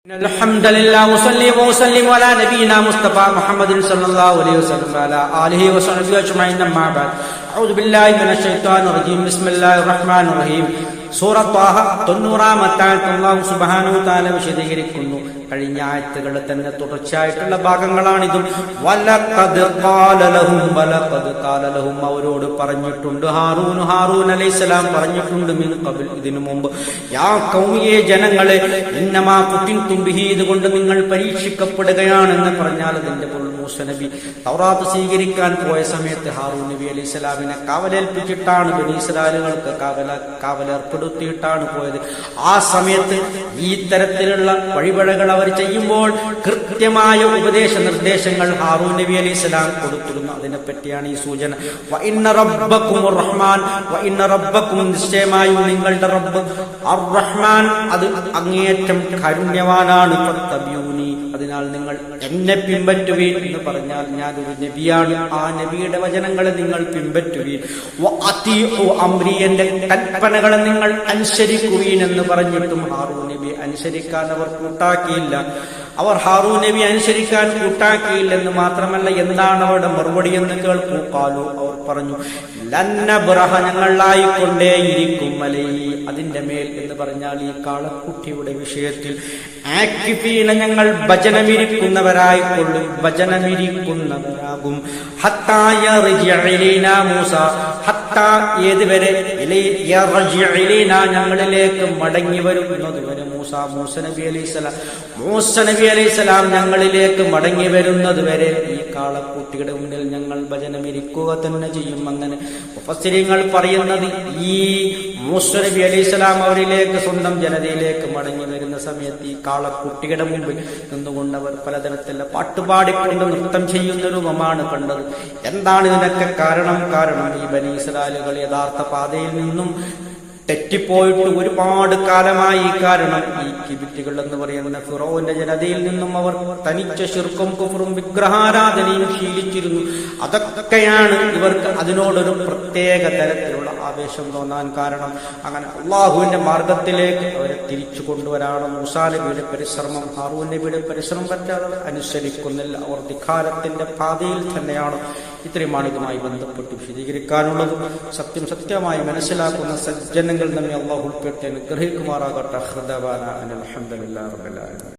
الحمد لله وصلي وسلم على نبينا مصطفى محمد صلى الله عليه وسلم وعلى آله وصحبه أجمعين أما بعد أعوذ بالله من الشيطان الرجيم بسم الله الرحمن الرحيم സൂറത്ത് ത്വാഹ 90-ാമത്തെ ആയത്ത് അല്ലാഹു സുബ്ഹാനഹു വ തആല വിശദീകരിക്കുന്നു. കഴിഞ്ഞ ആയത്തുകളിൽ തന്നെ തുടർച്ചയായിട്ടുള്ള ഭാഗങ്ങളാണിതും. വലഖദ് ഖാല ലഹും അവരോട് പറഞ്ഞിട്ടുണ്ട്, ഹാറൂൻ അലൈഹിസ്സലാം പറഞ്ഞിട്ടുണ്ട്, മിൻ ഖബൽ ഇതിനു മുമ്പ്, യാ ഖൗമിയെ ജനങ്ങളെ, ഇന്നമാ ഫുതിൻതും ബിഹി ഇതുകൊണ്ട് നിങ്ങൾ പരീക്ഷിക്കപ്പെടുകയാണെന്ന് പറഞ്ഞാൽ അതിന്റെ പൊരുൾ മൂസ നബി തൗറാത്ത് സ്വീകരിക്കാൻ പോയ സമയത്ത് ഹാറൂൻ നബി അലൈഹിസ്സലാമിനെ കാവലേൽപ്പിച്ചിട്ടാണ് ബനി ഇസ്രായേലുകൾക്ക് കാവലേർപ്പെടുത്തിയിട്ടാണ് പോയത്. ആ സമയത്ത് ഈ തരത്തിലുള്ള വഴിപഴകൾ അവർ ചെയ്യുമ്പോൾ കൃത്യമായ ഉപദേശ നിർദ്ദേശങ്ങൾ ഹാറൂൻ നബി അലൈഹിസ്സലാം കൊടുത്തിരുന്നു. അതിനെപ്പറ്റിയാണ് ഈ സൂചന. വ ഇന്ന റബ്ബകുമുർ റഹ്മാൻ, വ ഇന്ന റബ്ബകും നിശ്ചയമായും നിങ്ങളുടെ റബ്ബ് അർ റഹ്മാൻ, അത് അങ്ങേയറ്റം കാരുണ്യവാനാണ്. ഫത്തബിയൂനി, അതിനാൽ നിങ്ങൾ എന്നെ പിൻപറ്റുവീൻ എന്ന് പറഞ്ഞാൽ ഞാൻ ഒരു നബിയാണ്, ആ നബിയുടെ വചനങ്ങളെ നിങ്ങൾ പിൻപറ്റുവീൻ. വ അതീഉ അംരി, എന്റെ കൽപ്പനകളെ നിങ്ങൾ അനുസരിക്കുവീൻ എന്ന് പറഞ്ഞിട്ടും ഹാറൂൻ നബി അനുസരിക്കാൻ അവർ കൂട്ടാക്കിയില്ല. അവർ ഹാറൂൻ നബി അനുസരിക്കാൻ കൂട്ടാക്കിയില്ലെന്ന് മാത്രമല്ല, എന്താണ് അവരുടെ മറുപടി എന്ന് കേൾക്കൂ. ഖാലു, അവർ പറഞ്ഞു, ലന്നബ്റഹ, ഞങ്ങളായിക്കൊണ്ടേയിരിക്കും, അലൈ അതിന്റെ മേൽ എന്ന് പറഞ്ഞാൽ ഈ കാളക്കുട്ടിയുടെ വിഷയത്തിൽ, ആക്കിഫീന ഞങ്ങൾ ഭജനമിരിക്കുന്നവരാകും, ഹത്താ യർജിഅ ഇലൈനാ മൂസ, ഹത്താ ഏതുവരെ, യർജിഅ ഇലൈനാ ഞങ്ങളിലേക്ക് മടങ്ങി വരുന്നത് വരെ, മൂസ നബി അലൈഹിസ്സലാം ഞങ്ങളിലേക്ക് മടങ്ങി വരുന്നത് വരെ ഈ കാളക്കുട്ടിയുടെ മുന്നിൽ ഞങ്ങൾ ഭജനമിരിക്കുക തന്നെ ചെയ്യും. അങ്ങനെ മുഫസ്സിരീങ്ങൾ പറയുന്നത്, ഈ മൂസ നബി അലൈഹിസ്സലാം അവരിലേക്ക്, സ്വന്തം ജനതയിലേക്ക് മടങ്ങി വരുന്ന സമയത്ത് ഈ കാളക്കുട്ടിയുടെ മുമ്പിൽ നിന്നുകൊണ്ട് അവർ പലതരത്തിലുള്ള പാട്ടുപാടിക്കൊണ്ട് നൃത്തം ചെയ്യുന്ന രൂപമാണ് കണ്ടത്. എന്താണ് ഇതിനൊക്കെ കാരണം? ഈ ബനി ഇസ്രായേലുകൾ യഥാർത്ഥ പാതയിൽ നിന്നും തെറ്റിപ്പോയിട്ട് ഒരുപാട് കാലമായി. കാരണം ഈ കിബിറ്റുകൾ എന്ന് പറയുന്ന ഫിറോന്റെ ജനതയിൽ നിന്നും അവർ തനിച്ച ശിർക്കും കുഫറും വിഗ്രഹാരാധനയും ശീലിച്ചിരുന്നു. അതൊക്കെയാണ് ഇവർക്ക് അതിനോടൊരു പ്രത്യേക തരത്തിലുള്ള ആവേശം തോന്നാൻ കാരണം. അങ്ങനെ അള്ളാഹുവിന്റെ മാർഗത്തിലേക്ക് അവരെ തിരിച്ചു കൊണ്ടുവരാണ് മൂസാ നബിയുടെ പരിശ്രമം. ഹാറൂൻ നബിയുടെ പരിശ്രമം പറ്റാതെ അനുസരിക്കുന്നില്ല, അവർ ധിക്കാരത്തിന്റെ പാതയിൽ തന്നെയാണ്. ഇത്രയുമാണ് ഇതുമായി ബന്ധപ്പെട്ട് വിശദീകരിക്കാനുള്ളത്. സത്യമായി മനസ്സിലാക്കുന്ന സജ്ജനങ്ങൾ നമ്മെ അള്ളാഹു ഉൾപ്പെട്ട് അനുഗ്രഹിക്കുമാറാകട്ടെ. അൽഹംദുലില്ലാഹി റബ്ബിൽ ആലമീൻ.